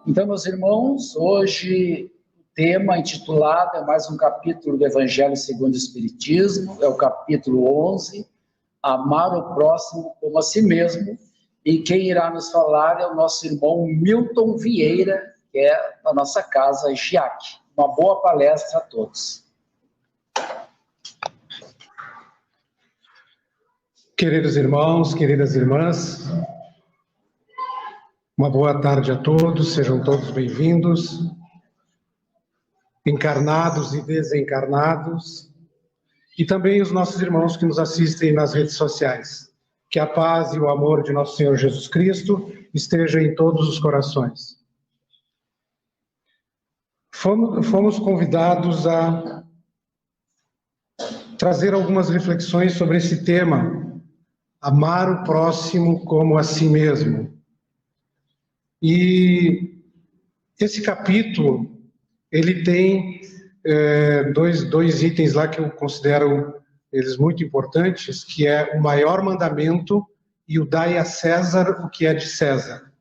Então, meus irmãos, hoje o tema intitulado é mais um capítulo do Evangelho segundo o Espiritismo, é o capítulo 11, Amar o próximo como a si mesmo, e quem irá nos falar é o nosso irmão Milton Vieira, que é da nossa casa GIAC. Uma boa palestra a todos. Queridos irmãos, queridas irmãs, uma boa tarde a todos, sejam todos bem-vindos, encarnados e desencarnados, e também os nossos irmãos que nos assistem nas redes sociais. Que a paz e o amor de nosso Senhor Jesus Cristo esteja em todos os corações. Fomos convidados a trazer algumas reflexões sobre esse tema, amar o próximo como a si mesmo. E esse capítulo, ele tem dois itens lá que eu considero eles muito importantes, que é o maior mandamento e o dai a César o que é de César.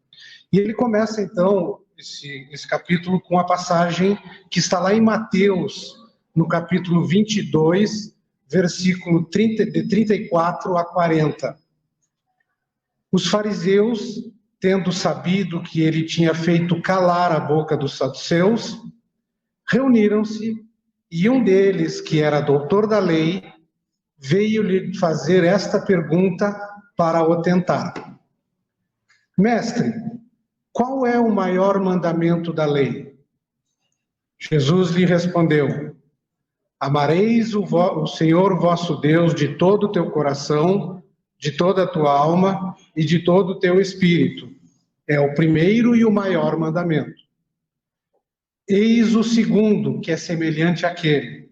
E ele começa, então, esse capítulo com a passagem que está lá em Mateus, no capítulo 22, versículo de 34 a 40. Os fariseus, tendo sabido que ele tinha feito calar a boca dos saduceus, reuniram-se, e um deles, que era doutor da lei, veio-lhe fazer esta pergunta para o tentar. Mestre, qual é o maior mandamento da lei? Jesus lhe respondeu: amareis o Senhor vosso Deus de todo o teu coração, de toda a tua alma e de todo o teu espírito. É o primeiro e o maior mandamento. Eis o segundo, que é semelhante àquele: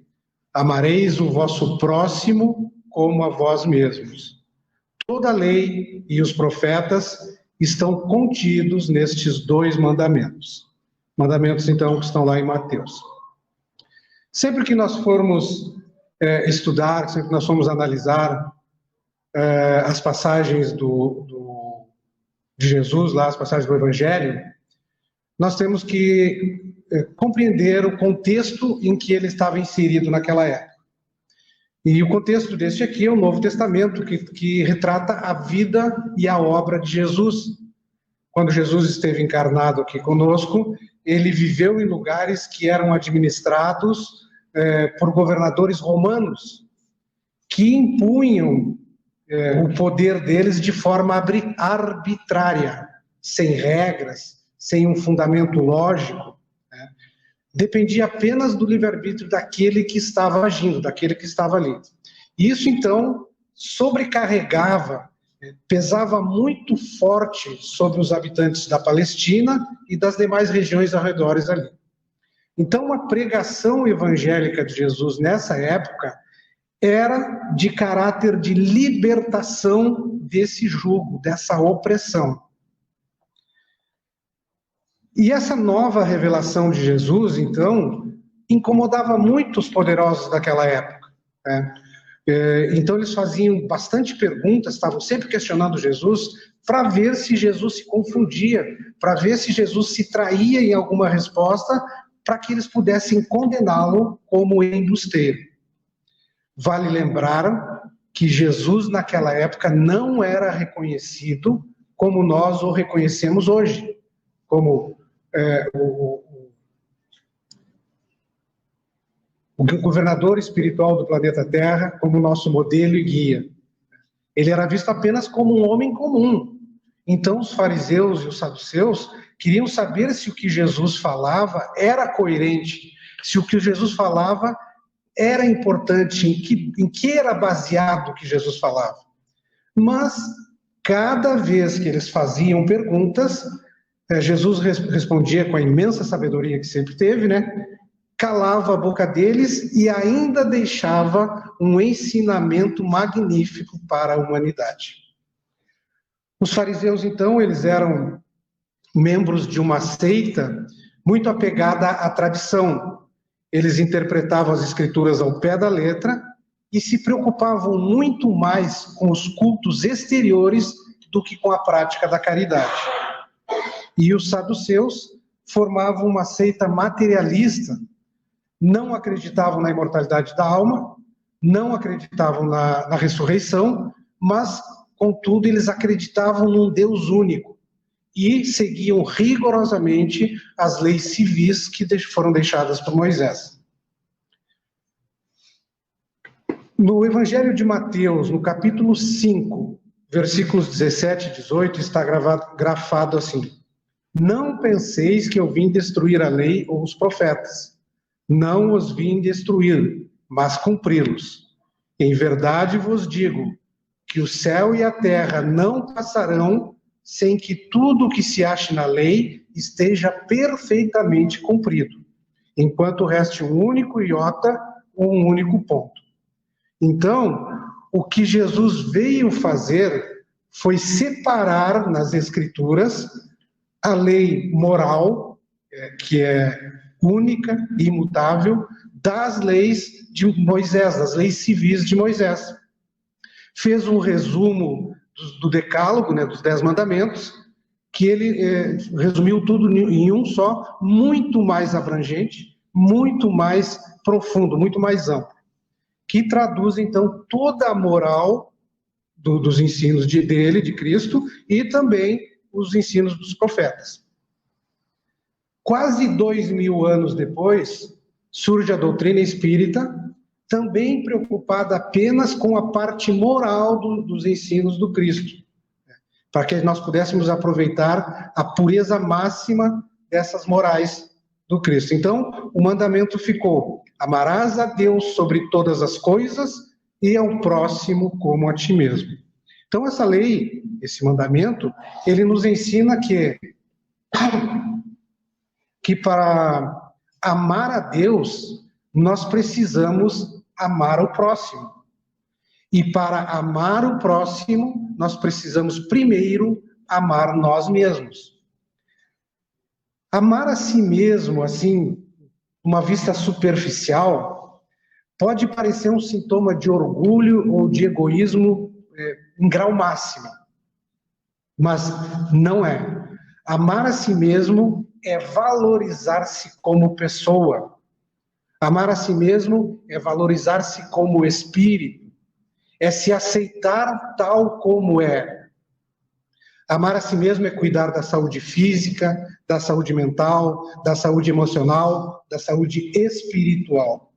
amareis o vosso próximo como a vós mesmos. Toda a lei e os profetas estão contidos nestes dois mandamentos. Mandamentos, então, que estão lá em Mateus. Sempre que nós formos estudar, sempre que nós formos analisar as passagens de Jesus, lá as passagens do Evangelho, nós temos que compreender o contexto em que ele estava inserido naquela época. E o contexto deste aqui é o Novo Testamento, que retrata a vida e a obra de Jesus. Quando Jesus esteve encarnado aqui conosco, ele viveu em lugares que eram administrados por governadores romanos, que impunham o poder deles de forma arbitrária, sem regras, sem um fundamento lógico, né? Dependia apenas do livre-arbítrio daquele que estava agindo, daquele que estava ali. Isso, então, sobrecarregava, pesava muito forte sobre os habitantes da Palestina e das demais regiões ao redor ali. Então, a pregação evangélica de Jesus nessa época era de caráter de libertação desse jugo, dessa opressão. E essa nova revelação de Jesus, então, incomodava muito os poderosos daquela época, né? Então eles faziam bastante perguntas, estavam sempre questionando Jesus, para ver se Jesus se confundia, para ver se Jesus se traía em alguma resposta, para que eles pudessem condená-lo como embusteiro. Vale lembrar que Jesus naquela época não era reconhecido como nós o reconhecemos hoje, como o governador espiritual do planeta Terra, como nosso modelo e guia. Ele era visto apenas como um homem comum. Então os fariseus e os saduceus queriam saber se o que Jesus falava era coerente, se o que Jesus falava era importante, em que era baseado o que Jesus falava. Mas, cada vez que eles faziam perguntas, Jesus respondia com a imensa sabedoria que sempre teve, né? Calava a boca deles e ainda deixava um ensinamento magnífico para a humanidade. Os fariseus, então, eles eram membros de uma seita muito apegada à tradição. Eles interpretavam as escrituras ao pé da letra e se preocupavam muito mais com os cultos exteriores do que com a prática da caridade. E os saduceus formavam uma seita materialista, não acreditavam na imortalidade da alma, não acreditavam na ressurreição, mas, contudo, eles acreditavam num Deus único e seguiam rigorosamente as leis civis que foram deixadas por Moisés. No Evangelho de Mateus, no capítulo 5, versículos 17 e 18, está grafado assim: não penseis que eu vim destruir a lei ou os profetas. Não os vim destruir, mas cumpri-los. Em verdade vos digo que o céu e a terra não passarão sem que tudo o que se ache na lei esteja perfeitamente cumprido, enquanto reste um único iota ou um único ponto. Então, o que Jesus veio fazer foi separar nas Escrituras a lei moral, que é única e imutável, das leis de Moisés, das leis civis de Moisés. Fez um resumo do Decálogo, dos 10 mandamentos, que ele resumiu tudo em um só, muito mais abrangente, muito mais profundo, muito mais amplo, que traduz, então, toda a moral dos ensinos dele, de Cristo, e também os ensinos dos profetas. Quase 2000 anos depois, surge a doutrina espírita, também preocupada apenas com a parte moral dos ensinos do Cristo, para que nós pudéssemos aproveitar a pureza máxima dessas morais do Cristo. Então, o mandamento ficou: amarás a Deus sobre todas as coisas e ao próximo como a ti mesmo. Então, essa lei, esse mandamento, ele nos ensina que para amar a Deus, nós precisamos amar o próximo. E para amar o próximo, nós precisamos primeiro amar nós mesmos. Amar a si mesmo, assim, uma vista superficial, pode parecer um sintoma de orgulho ou de egoísmo em grau máximo. Mas não é. Amar a si mesmo é valorizar-se como pessoa. Amar a si mesmo é valorizar-se como espírito. É se aceitar tal como é. Amar a si mesmo é cuidar da saúde física, da saúde mental, da saúde emocional, da saúde espiritual.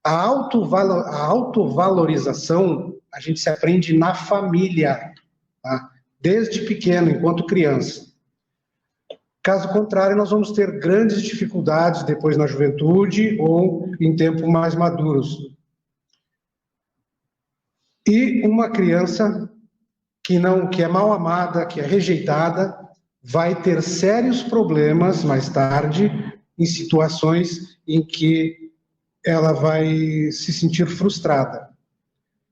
A autovalorização a gente se aprende na família, tá? Desde pequeno, enquanto criança. Caso contrário, nós vamos ter grandes dificuldades depois na juventude ou em tempos mais maduros. E uma criança que é mal amada, que é rejeitada, vai ter sérios problemas mais tarde em situações em que ela vai se sentir frustrada.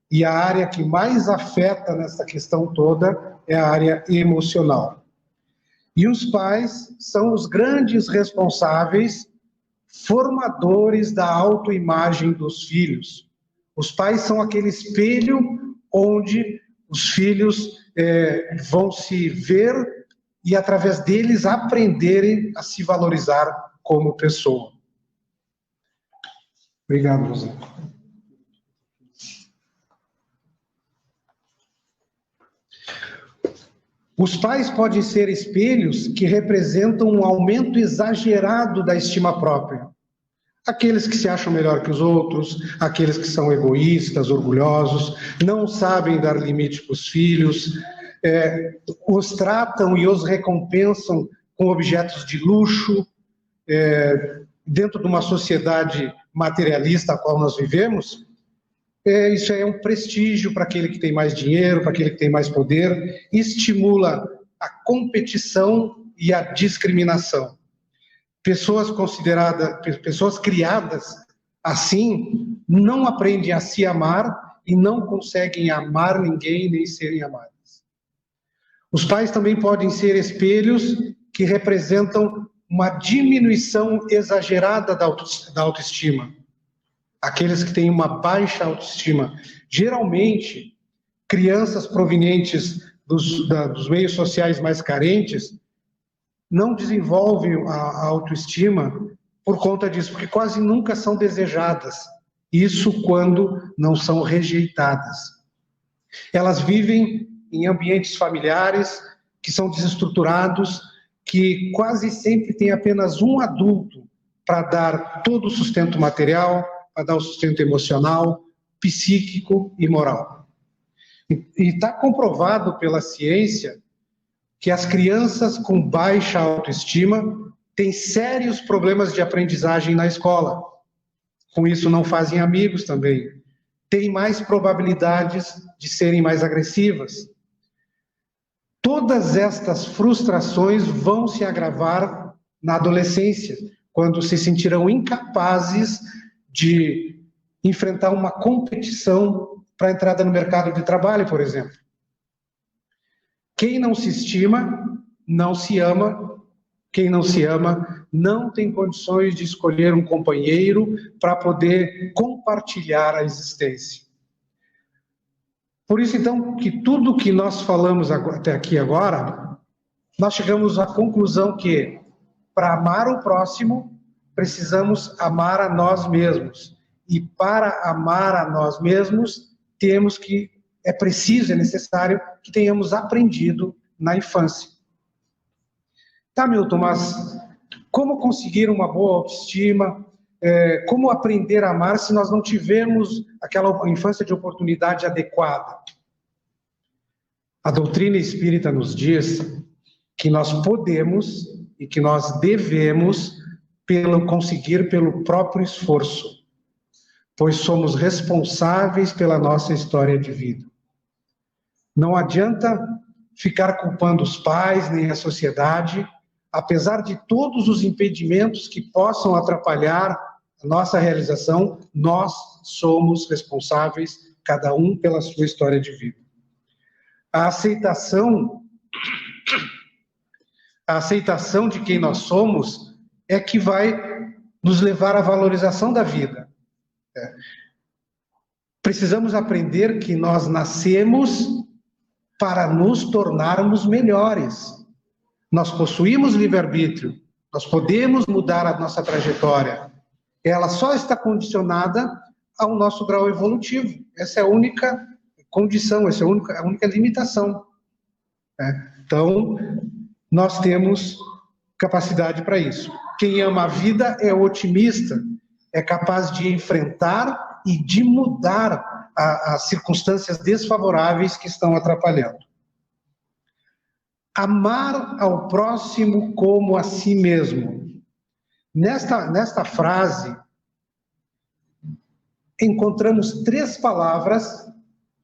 E a área que mais afeta nessa questão toda é a área emocional. E os pais são os grandes responsáveis, formadores da autoimagem dos filhos. Os pais são aquele espelho onde os filhos vão se ver e, através deles, aprenderem a se valorizar como pessoa. Obrigado, José. Os pais podem ser espelhos que representam um aumento exagerado da estima própria. Aqueles que se acham melhor que os outros, aqueles que são egoístas, orgulhosos, não sabem dar limite para os filhos, os tratam e os recompensam com objetos de luxo, dentro de uma sociedade materialista a qual nós vivemos. Isso é um prestígio para aquele que tem mais dinheiro, para aquele que tem mais poder, estimula a competição e a discriminação. Pessoas criadas assim, não aprendem a se amar e não conseguem amar ninguém nem serem amadas. Os pais também podem ser espelhos que representam uma diminuição exagerada da autoestima. Aqueles que têm uma baixa autoestima. Geralmente, crianças provenientes dos meios sociais mais carentes não desenvolvem a autoestima por conta disso, porque quase nunca são desejadas. Isso quando não são rejeitadas. Elas vivem em ambientes familiares que são desestruturados, que quase sempre tem apenas um adulto para dar todo o sustento material, para dar o sustento emocional, psíquico e moral. E está comprovado pela ciência que as crianças com baixa autoestima têm sérios problemas de aprendizagem na escola. Com isso, não fazem amigos também. Têm mais probabilidades de serem mais agressivas. Todas estas frustrações vão se agravar na adolescência, quando se sentirão incapazes de enfrentar uma competição para a entrada no mercado de trabalho, por exemplo. Quem não se estima, não se ama. Quem não se ama, não tem condições de escolher um companheiro para poder compartilhar a existência. Por isso, então, que tudo que nós falamos até aqui agora, nós chegamos à conclusão que, para amar o próximo, precisamos amar a nós mesmos. E para amar a nós mesmos, é necessário que tenhamos aprendido na infância. Tá, Milton, mas como conseguir uma boa autoestima? Como aprender a amar se nós não tivemos aquela infância de oportunidade adequada? A doutrina espírita nos diz que nós podemos e que nós devemos conseguir pelo próprio esforço, pois somos responsáveis pela nossa história de vida. Não adianta ficar culpando os pais nem a sociedade, apesar de todos os impedimentos que possam atrapalhar a nossa realização, nós somos responsáveis, cada um pela sua história de vida. A aceitação de quem nós somos é que vai nos levar à valorização da vida. Precisamos aprender que nós nascemos para nos tornarmos melhores. Nós possuímos livre-arbítrio, nós podemos mudar a nossa trajetória. Ela só está condicionada ao nosso grau evolutivo. Essa é a única condição, essa é a única limitação. Então, nós temos capacidade para isso. Quem ama a vida é otimista, é capaz de enfrentar e de mudar as circunstâncias desfavoráveis que estão atrapalhando. Amar ao próximo como a si mesmo. Nesta frase, encontramos 3 palavras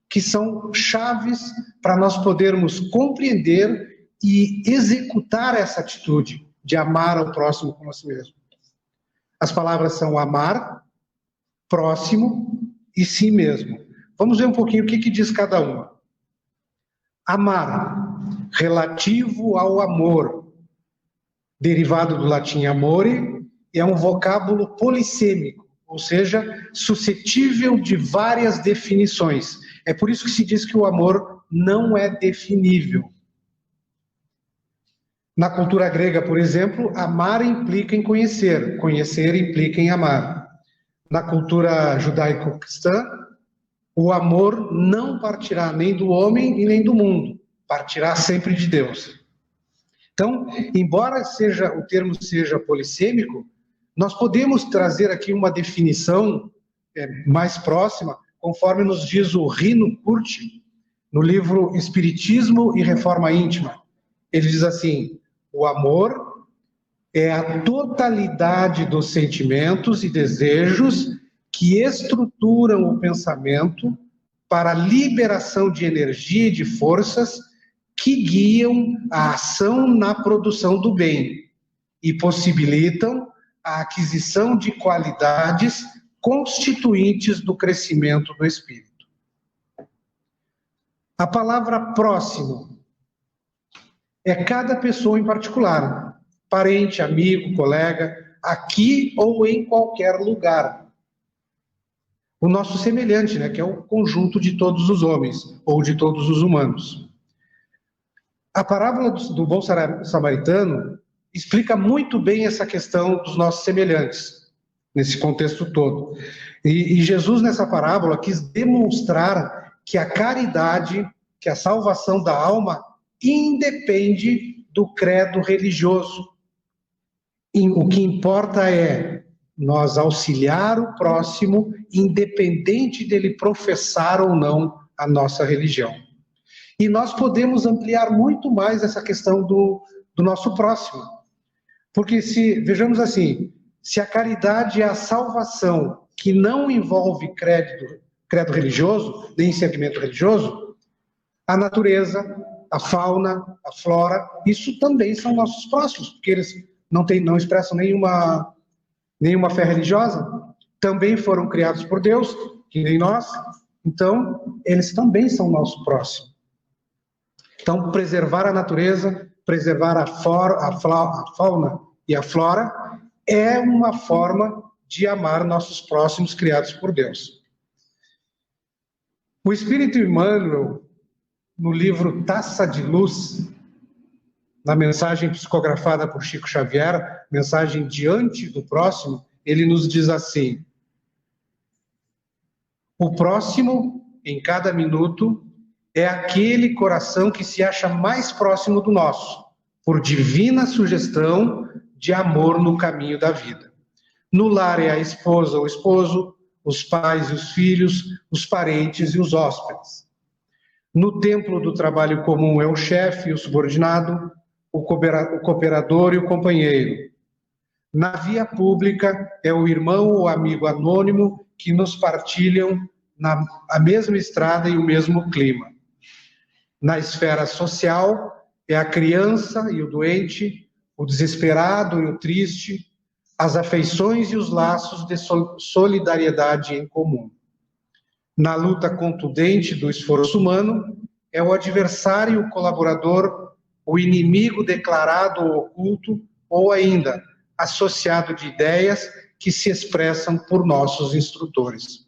que são chaves para nós podermos compreender e executar essa atitude de amar ao próximo como a si mesmo. As palavras são amar, próximo e si mesmo. Vamos ver um pouquinho o que diz cada uma. Amar, relativo ao amor, derivado do latim amore, é um vocábulo polissêmico, ou seja, suscetível de várias definições. É por isso que se diz que o amor não é definível. Na cultura grega, por exemplo, amar implica em conhecer, conhecer implica em amar. Na cultura judaico-cristã, o amor não partirá nem do homem e nem do mundo, partirá sempre de Deus. Então, embora o termo seja polissêmico, nós podemos trazer aqui uma definição mais próxima, conforme nos diz o Rino Curti, no livro Espiritismo e Reforma Íntima. Ele diz assim: o amor é a totalidade dos sentimentos e desejos que estruturam o pensamento para a liberação de energia e de forças que guiam a ação na produção do bem e possibilitam a aquisição de qualidades constituintes do crescimento do espírito. A palavra próximo é cada pessoa em particular, parente, amigo, colega, aqui ou em qualquer lugar. O nosso semelhante, que é o conjunto de todos os homens, ou de todos os humanos. A parábola do bom samaritano explica muito bem essa questão dos nossos semelhantes, nesse contexto todo. E Jesus, nessa parábola, quis demonstrar que a caridade, que a salvação da alma, independe do credo religioso. E o que importa é nós auxiliar o próximo, independente dele professar ou não a nossa religião. E nós podemos ampliar muito mais essa questão do nosso próximo. Porque vejamos assim, se a caridade é a salvação que não envolve credo religioso, nem segmento religioso, a natureza, a fauna, a flora, isso também são nossos próximos, porque eles não expressam nenhuma fé religiosa, também foram criados por Deus, que nem nós, então eles também são nosso próximo. Então, preservar a natureza, preservar a fauna e a flora é uma forma de amar nossos próximos criados por Deus. O Espírito Emmanuel, no livro Taça de Luz, na mensagem psicografada por Chico Xavier, mensagem diante do próximo, ele nos diz assim: o próximo, em cada minuto, é aquele coração que se acha mais próximo do nosso, por divina sugestão de amor no caminho da vida. No lar é a esposa ou esposo, os pais e os filhos, os parentes e os hóspedes. No templo do trabalho comum é o chefe e o subordinado, o cooperador e o companheiro. Na via pública é o irmão ou amigo anônimo que nos partilham a mesma estrada e o mesmo clima. Na esfera social é a criança e o doente, o desesperado e o triste, as afeições e os laços de solidariedade em comum. Na luta contundente do esforço humano, é o adversário e o colaborador, o inimigo declarado ou oculto, ou ainda associado de ideias que se expressam por nossos instrutores.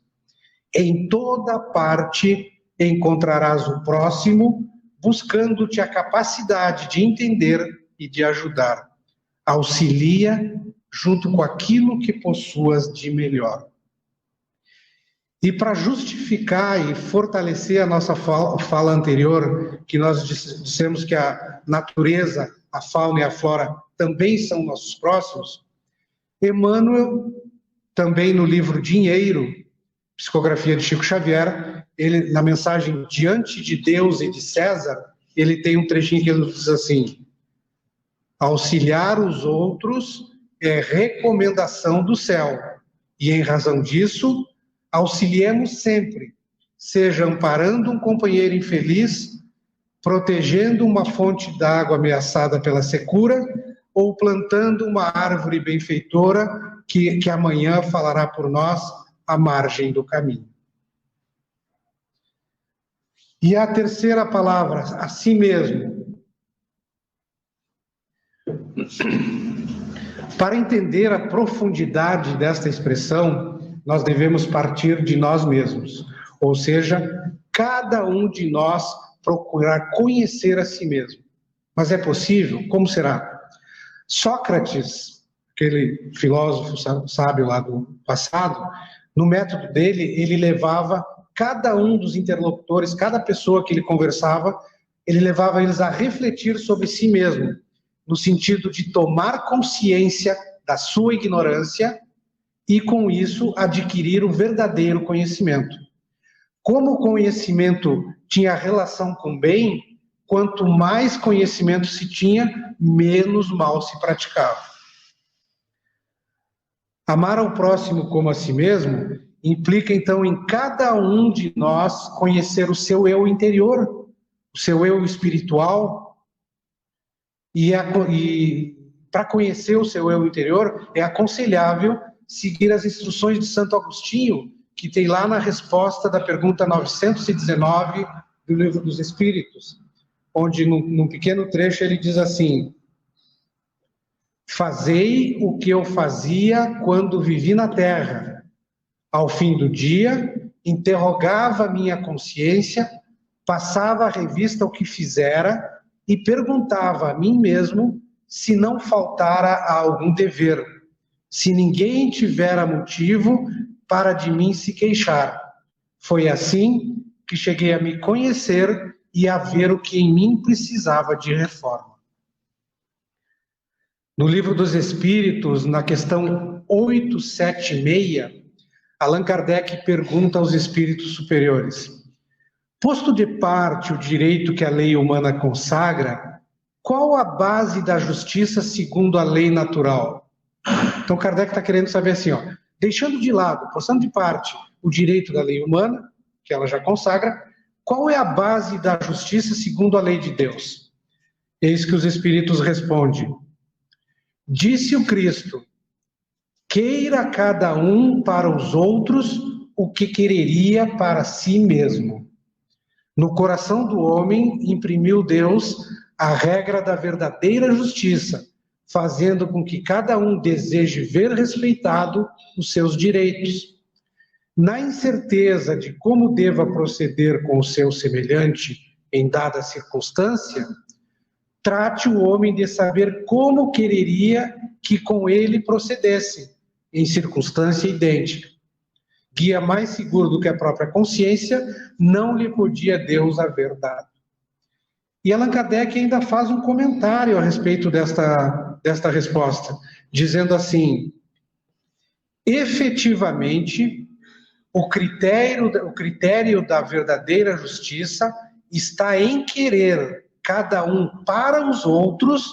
Em toda parte encontrarás o próximo, buscando-te a capacidade de entender e de ajudar. Auxilia junto com aquilo que possuas de melhor. E para justificar e fortalecer a nossa fala anterior, que nós dissemos que a natureza, a fauna e a flora também são nossos próximos, Emmanuel, também no livro Dinheiro, psicografia de Chico Xavier, ele, na mensagem Diante de Deus e de César, ele tem um trechinho que ele diz assim: auxiliar os outros é recomendação do céu, e em razão disso, auxiliemos sempre, seja amparando um companheiro infeliz, protegendo uma fonte d'água ameaçada pela secura, ou plantando uma árvore benfeitora que amanhã falará por nós à margem do caminho. E a terceira palavra, a si mesmo. Para entender a profundidade desta expressão, nós devemos partir de nós mesmos, ou seja, cada um de nós procurar conhecer a si mesmo. Mas é possível? Como será? Sócrates, aquele filósofo sábio lá do passado, no método dele, ele levava cada um dos interlocutores, cada pessoa que ele conversava, ele levava eles a refletir sobre si mesmo, no sentido de tomar consciência da sua ignorância e, com isso, adquirir o verdadeiro conhecimento. Como o conhecimento tinha relação com o bem, quanto mais conhecimento se tinha, menos mal se praticava. Amar ao próximo como a si mesmo implica, então, em cada um de nós conhecer o seu eu interior, o seu eu espiritual, e para conhecer o seu eu interior é aconselhável seguir as instruções de Santo Agostinho, que tem lá na resposta da pergunta 919 do Livro dos Espíritos, onde, num pequeno trecho, ele diz assim: fazei o que eu fazia quando vivi na terra. Ao fim do dia, interrogava minha consciência, passava a revista ao que fizera e perguntava a mim mesmo se não faltara a algum dever, se ninguém tivera motivo para de mim se queixar. Foi assim que cheguei a me conhecer e a ver o que em mim precisava de reforma. No Livro dos Espíritos, na questão 876, Allan Kardec pergunta aos espíritos superiores: posto de parte o direito que a lei humana consagra, qual a base da justiça segundo a lei natural? Então Kardec está querendo saber assim, deixando de lado, postando de parte o direito da lei humana, que ela já consagra, qual é a base da justiça segundo a lei de Deus? Eis que os espíritos respondem: disse o Cristo, queira cada um para os outros o que quereria para si mesmo. No coração do homem imprimiu Deus a regra da verdadeira justiça, fazendo com que cada um deseje ver respeitado os seus direitos. Na incerteza de como deva proceder com o seu semelhante em dada circunstância, trate o homem de saber como quereria que com ele procedesse, em circunstância idêntica. Guia mais seguro do que a própria consciência, não lhe podia Deus haver dado. E Allan Kardec ainda faz um comentário a respeito desta resposta, dizendo assim: efetivamente, o critério da verdadeira justiça está em querer cada um para os outros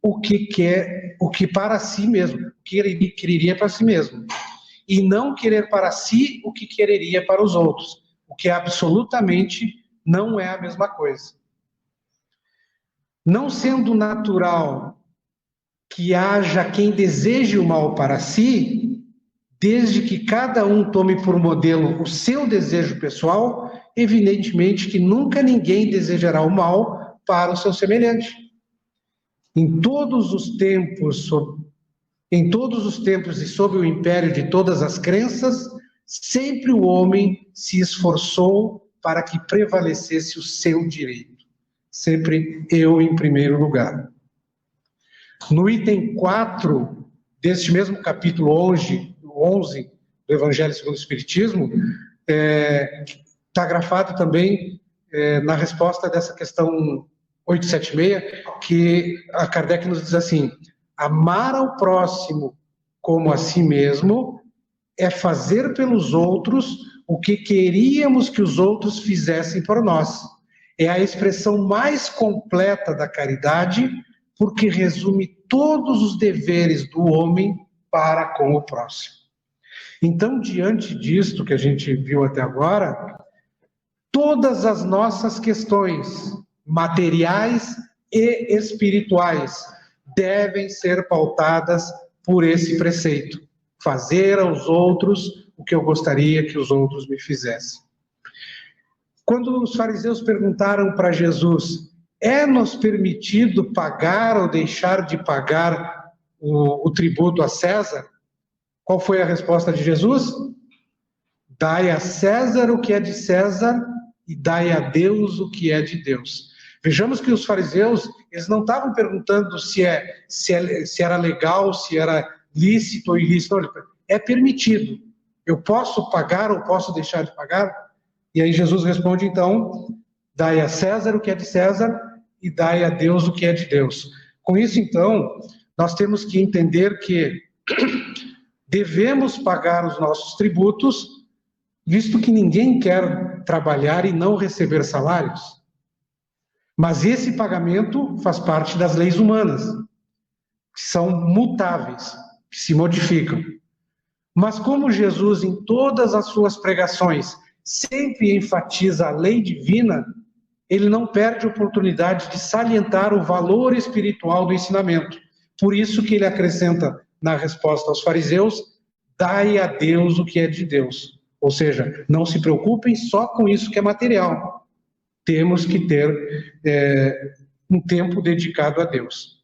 o que quer, o que para si mesmo, o que ele quereria para si mesmo, e não querer para si o que quereria para os outros, o que absolutamente não é a mesma coisa. Não sendo natural que haja quem deseje o mal para si, desde que cada um tome por modelo o seu desejo pessoal, evidentemente que nunca ninguém desejará o mal para o seu semelhante. Em todos os tempos e sob o império de todas as crenças, sempre o homem se esforçou para que prevalecesse o seu direito. Sempre eu em primeiro lugar. No item 4 deste mesmo capítulo 11 do Evangelho segundo o Espiritismo, está grafado também na resposta dessa questão 876, que a Kardec nos diz assim: amar ao próximo como a si mesmo é fazer pelos outros o que queríamos que os outros fizessem por nós. É a expressão mais completa da caridade, porque resume todos os deveres do homem para com o próximo. Então, diante disto que a gente viu até agora, todas as nossas questões materiais e espirituais devem ser pautadas por esse preceito: fazer aos outros o que eu gostaria que os outros me fizessem. Quando os fariseus perguntaram para Jesus: é-nos permitido pagar ou deixar de pagar o tributo a César? Qual foi a resposta de Jesus? Dai a César o que é de César e dai a Deus o que é de Deus. Vejamos que os fariseus, eles não estavam perguntando se era legal, se era lícito ou ilícito. Não, é permitido. Eu posso pagar ou posso deixar de pagar? E aí Jesus responde, então: dai a César o que é de César e dai a Deus o que é de Deus. Com isso, então, nós temos que entender que devemos pagar os nossos tributos, visto que ninguém quer trabalhar e não receber salários. Mas esse pagamento faz parte das leis humanas, que são mutáveis, que se modificam. Mas como Jesus, em todas as suas pregações, sempre enfatiza a lei divina, ele não perde a oportunidade de salientar o valor espiritual do ensinamento. Por isso que ele acrescenta na resposta aos fariseus: dai a Deus o que é de Deus. Ou seja, não se preocupem só com isso que é material. Temos que ter um tempo dedicado a Deus.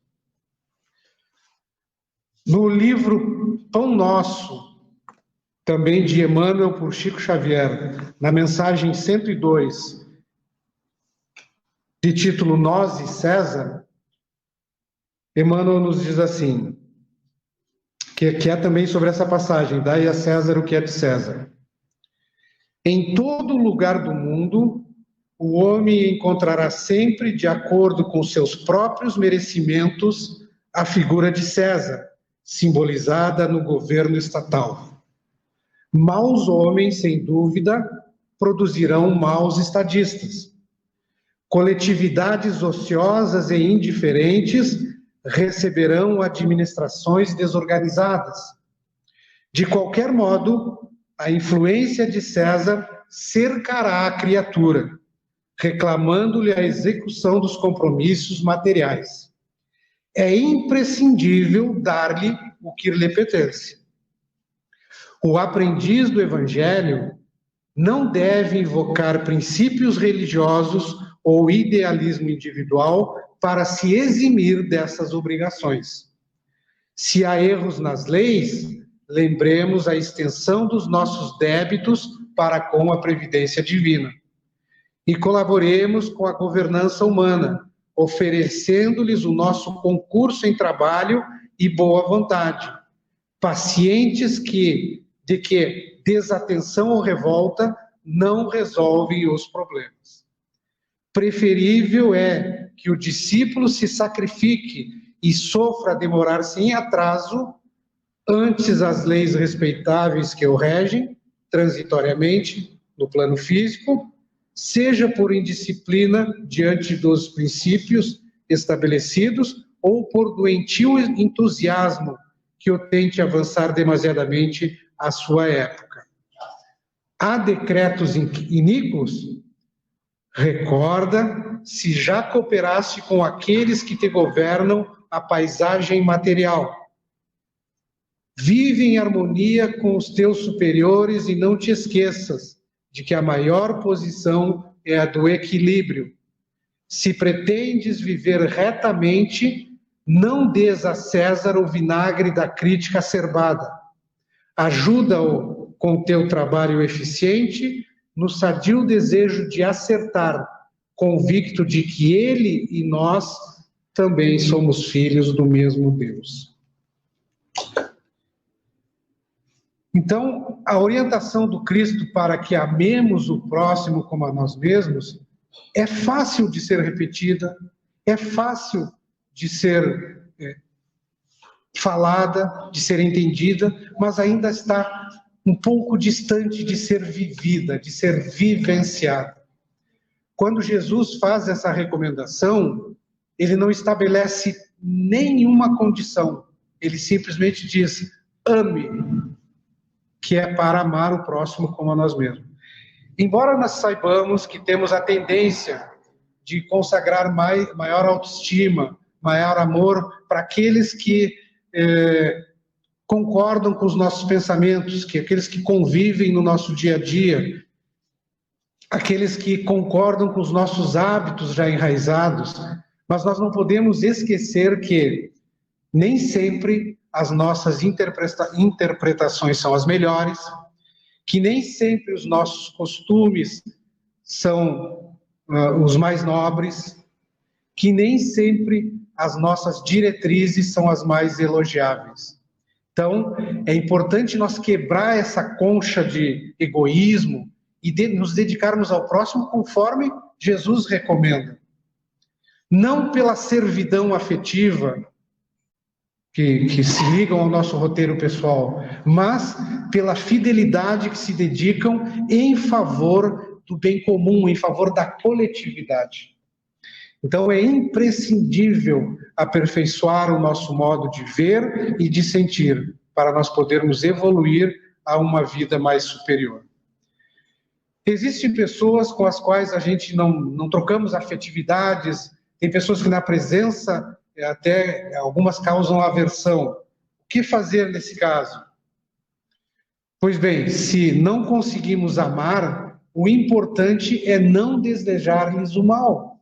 No livro Pão Nosso, também de Emmanuel por Chico Xavier, na mensagem 102, de título Nós e César, Emmanuel nos diz assim, que é também sobre essa passagem, dai a César o que é de César. Em todo lugar do mundo, o homem encontrará sempre, de acordo com seus próprios merecimentos, a figura de César, simbolizada no governo estatal. Maus homens, sem dúvida, produzirão maus estadistas. Coletividades ociosas e indiferentes receberão administrações desorganizadas. De qualquer modo, a influência de César cercará a criatura, reclamando-lhe a execução dos compromissos materiais. É imprescindível dar-lhe o que lhe pertence. O aprendiz do Evangelho não deve invocar princípios religiosos ou idealismo individual para se eximir dessas obrigações. Se há erros nas leis, lembremos a extensão dos nossos débitos para com a previdência divina. E colaboremos com a governança humana, oferecendo-lhes o nosso concurso em trabalho e boa vontade, pacientes de que desatenção ou revolta não resolvem os problemas. Preferível é que o discípulo se sacrifique e sofra demorar sem atraso, antes as leis respeitáveis que o regem, transitoriamente, no plano físico, seja por indisciplina diante dos princípios estabelecidos ou por doentio entusiasmo que o tente avançar demasiadamente à sua época. Há decretos iníquos? Recorda se já cooperaste com aqueles que te governam a paisagem material. Vive em harmonia com os teus superiores e não te esqueças de que a maior posição é a do equilíbrio. Se pretendes viver retamente, não dês a César o vinagre da crítica acerbada. Ajuda-o com teu trabalho eficiente, no sadio desejo de acertar, convicto de que ele e nós também somos filhos do mesmo Deus. Então, a orientação do Cristo para que amemos o próximo como a nós mesmos é fácil de ser repetida, é fácil de ser falada, de ser entendida, mas ainda está um pouco distante de ser vivida, de ser vivenciada. Quando Jesus faz essa recomendação, ele não estabelece nenhuma condição, ele simplesmente diz, ame, que é para amar o próximo como a nós mesmos. Embora nós saibamos que temos a tendência de consagrar maior autoestima, maior amor para aqueles que concordam com os nossos pensamentos, aqueles que convivem no nosso dia a dia, aqueles que concordam com os nossos hábitos já enraizados, mas nós não podemos esquecer que nem sempre as nossas interpretações são as melhores, que nem sempre os nossos costumes são os mais nobres, que nem sempre as nossas diretrizes são as mais elogiáveis. Então, é importante nós quebrar essa concha de egoísmo e nos dedicarmos ao próximo conforme Jesus recomenda. Não pela servidão afetiva, que se ligam ao nosso roteiro pessoal, mas pela fidelidade que se dedicam em favor do bem comum, em favor da coletividade. Então é imprescindível aperfeiçoar o nosso modo de ver e de sentir, para nós podermos evoluir a uma vida mais superior. Existem pessoas com as quais a gente não trocamos afetividades, tem pessoas que na presença até algumas causam aversão. O que fazer nesse caso? Pois bem, se não conseguimos amar, o importante é não desejar-lhes o mal.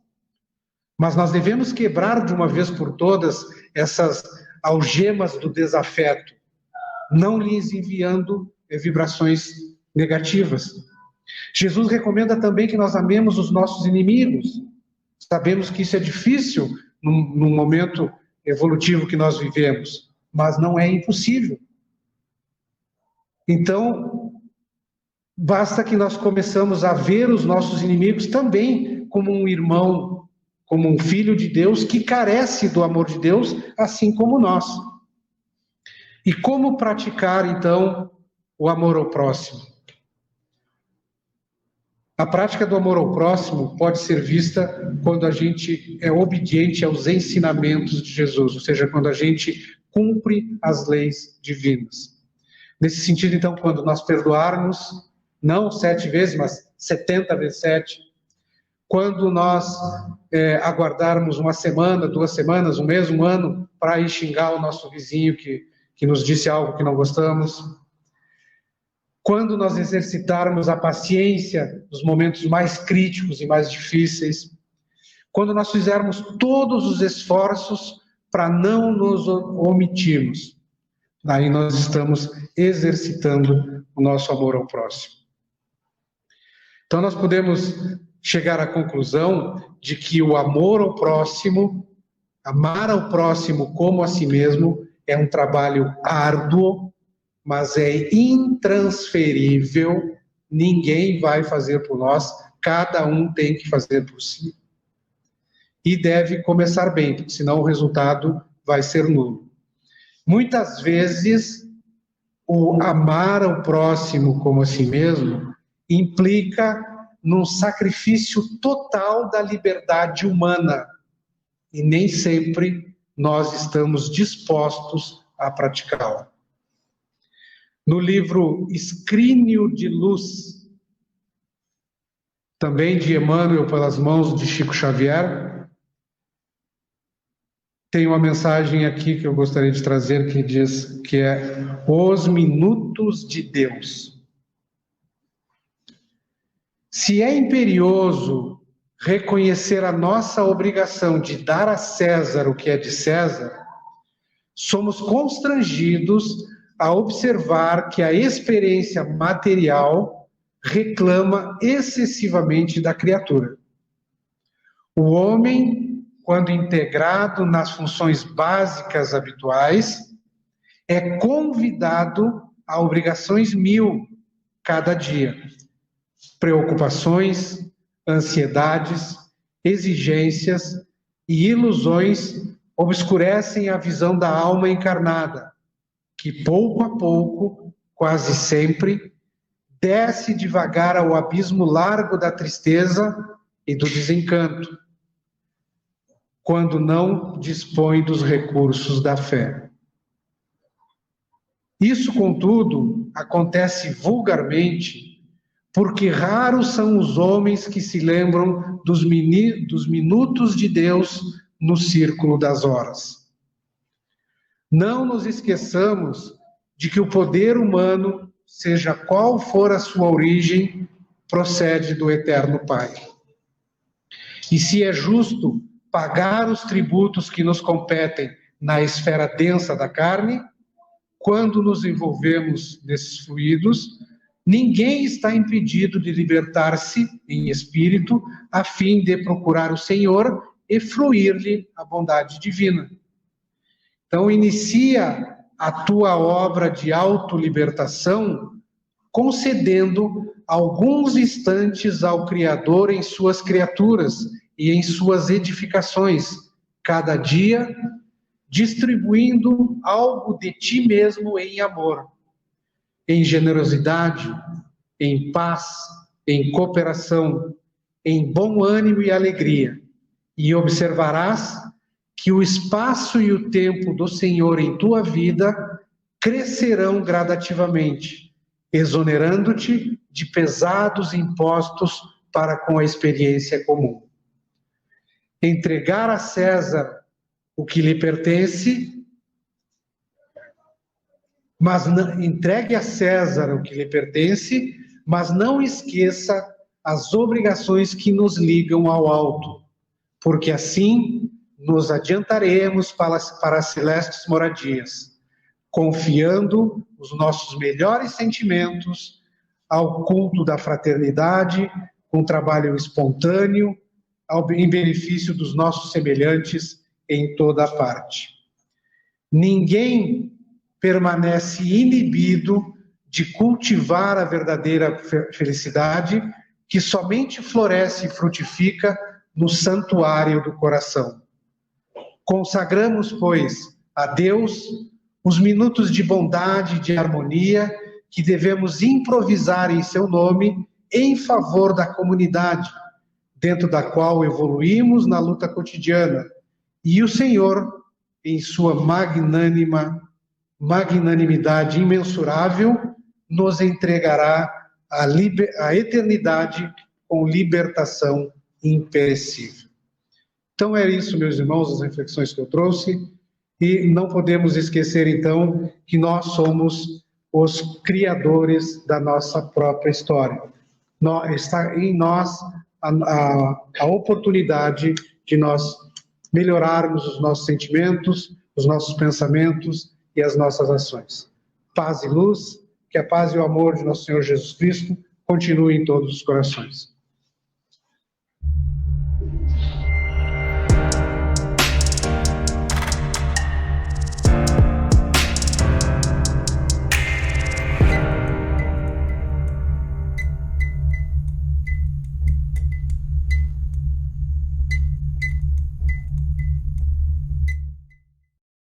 Mas nós devemos quebrar de uma vez por todas essas algemas do desafeto, não lhes enviando vibrações negativas. Jesus recomenda também que nós amemos os nossos inimigos. Sabemos que isso é difícil num momento evolutivo que nós vivemos, mas não é impossível. Então, basta que nós começamos a ver os nossos inimigos também como um irmão, como um filho de Deus que carece do amor de Deus, assim como nós. E como praticar, então, o amor ao próximo? A prática do amor ao próximo pode ser vista quando a gente é obediente aos ensinamentos de Jesus, ou seja, quando a gente cumpre as leis divinas. Nesse sentido, então, quando nós perdoarmos, não 7 vezes, mas 70 vezes 7, quando nós aguardarmos 1 semana, 2 semanas, 1 mês, 1 ano, para ir xingar o nosso vizinho que nos disse algo que não gostamos, quando nós exercitarmos a paciência nos momentos mais críticos e mais difíceis, quando nós fizermos todos os esforços para não nos omitirmos, aí nós estamos exercitando o nosso amor ao próximo. Então nós podemos chegar à conclusão de que o amor ao próximo, amar ao próximo como a si mesmo, é um trabalho árduo, mas é intransferível, ninguém vai fazer por nós, cada um tem que fazer por si. E deve começar bem, porque senão o resultado vai ser nulo. Muitas vezes, o amar ao próximo como a si mesmo implica num sacrifício total da liberdade humana, e nem sempre nós estamos dispostos a praticá-la. No livro Escrínio de Luz, também de Emmanuel pelas mãos de Chico Xavier, tem uma mensagem aqui que eu gostaria de trazer que diz que é Os Minutos de Deus. Se é imperioso reconhecer a nossa obrigação de dar a César o que é de César, somos constrangidos a observar que a experiência material reclama excessivamente da criatura. O homem, quando integrado nas funções básicas habituais, é convidado a obrigações 1000 cada dia. Preocupações, ansiedades, exigências e ilusões obscurecem a visão da alma encarnada, que pouco a pouco, quase sempre, desce devagar ao abismo largo da tristeza e do desencanto, quando não dispõe dos recursos da fé. Isso, contudo, acontece vulgarmente, porque raros são os homens que se lembram dos minutos de Deus no círculo das horas. Não nos esqueçamos de que o poder humano, seja qual for a sua origem, procede do Eterno Pai. E se é justo pagar os tributos que nos competem na esfera densa da carne, quando nos envolvemos nesses fluidos, ninguém está impedido de libertar-se em espírito a fim de procurar o Senhor e fruir-lhe a bondade divina. Então, inicia a tua obra de autolibertação concedendo alguns instantes ao Criador em suas criaturas e em suas edificações, cada dia distribuindo algo de ti mesmo em amor, em generosidade, em paz, em cooperação, em bom ânimo e alegria, e observarás que o espaço e o tempo do Senhor em tua vida crescerão gradativamente, exonerando-te de pesados impostos para com a experiência comum. Entregar a César o que lhe pertence, mas não, entregue a César o que lhe pertence, mas não esqueça as obrigações que nos ligam ao alto, porque assim nos adiantaremos para as celestes moradias, confiando os nossos melhores sentimentos ao culto da fraternidade, com trabalho espontâneo, em benefício dos nossos semelhantes em toda parte. Ninguém permanece inibido de cultivar a verdadeira felicidade, que somente floresce e frutifica no santuário do coração. Consagramos, pois, a Deus os minutos de bondade e de harmonia que devemos improvisar em seu nome em favor da comunidade, dentro da qual evoluímos na luta cotidiana, e o Senhor, em sua magnanimidade imensurável, nos entregará a eternidade com libertação imperecível. Então é isso, meus irmãos, as reflexões que eu trouxe, e não podemos esquecer, então, que nós somos os criadores da nossa própria história. Está em nós a oportunidade de nós melhorarmos os nossos sentimentos, os nossos pensamentos e as nossas ações. Paz e luz, que a paz e o amor de nosso Senhor Jesus Cristo continuem em todos os corações.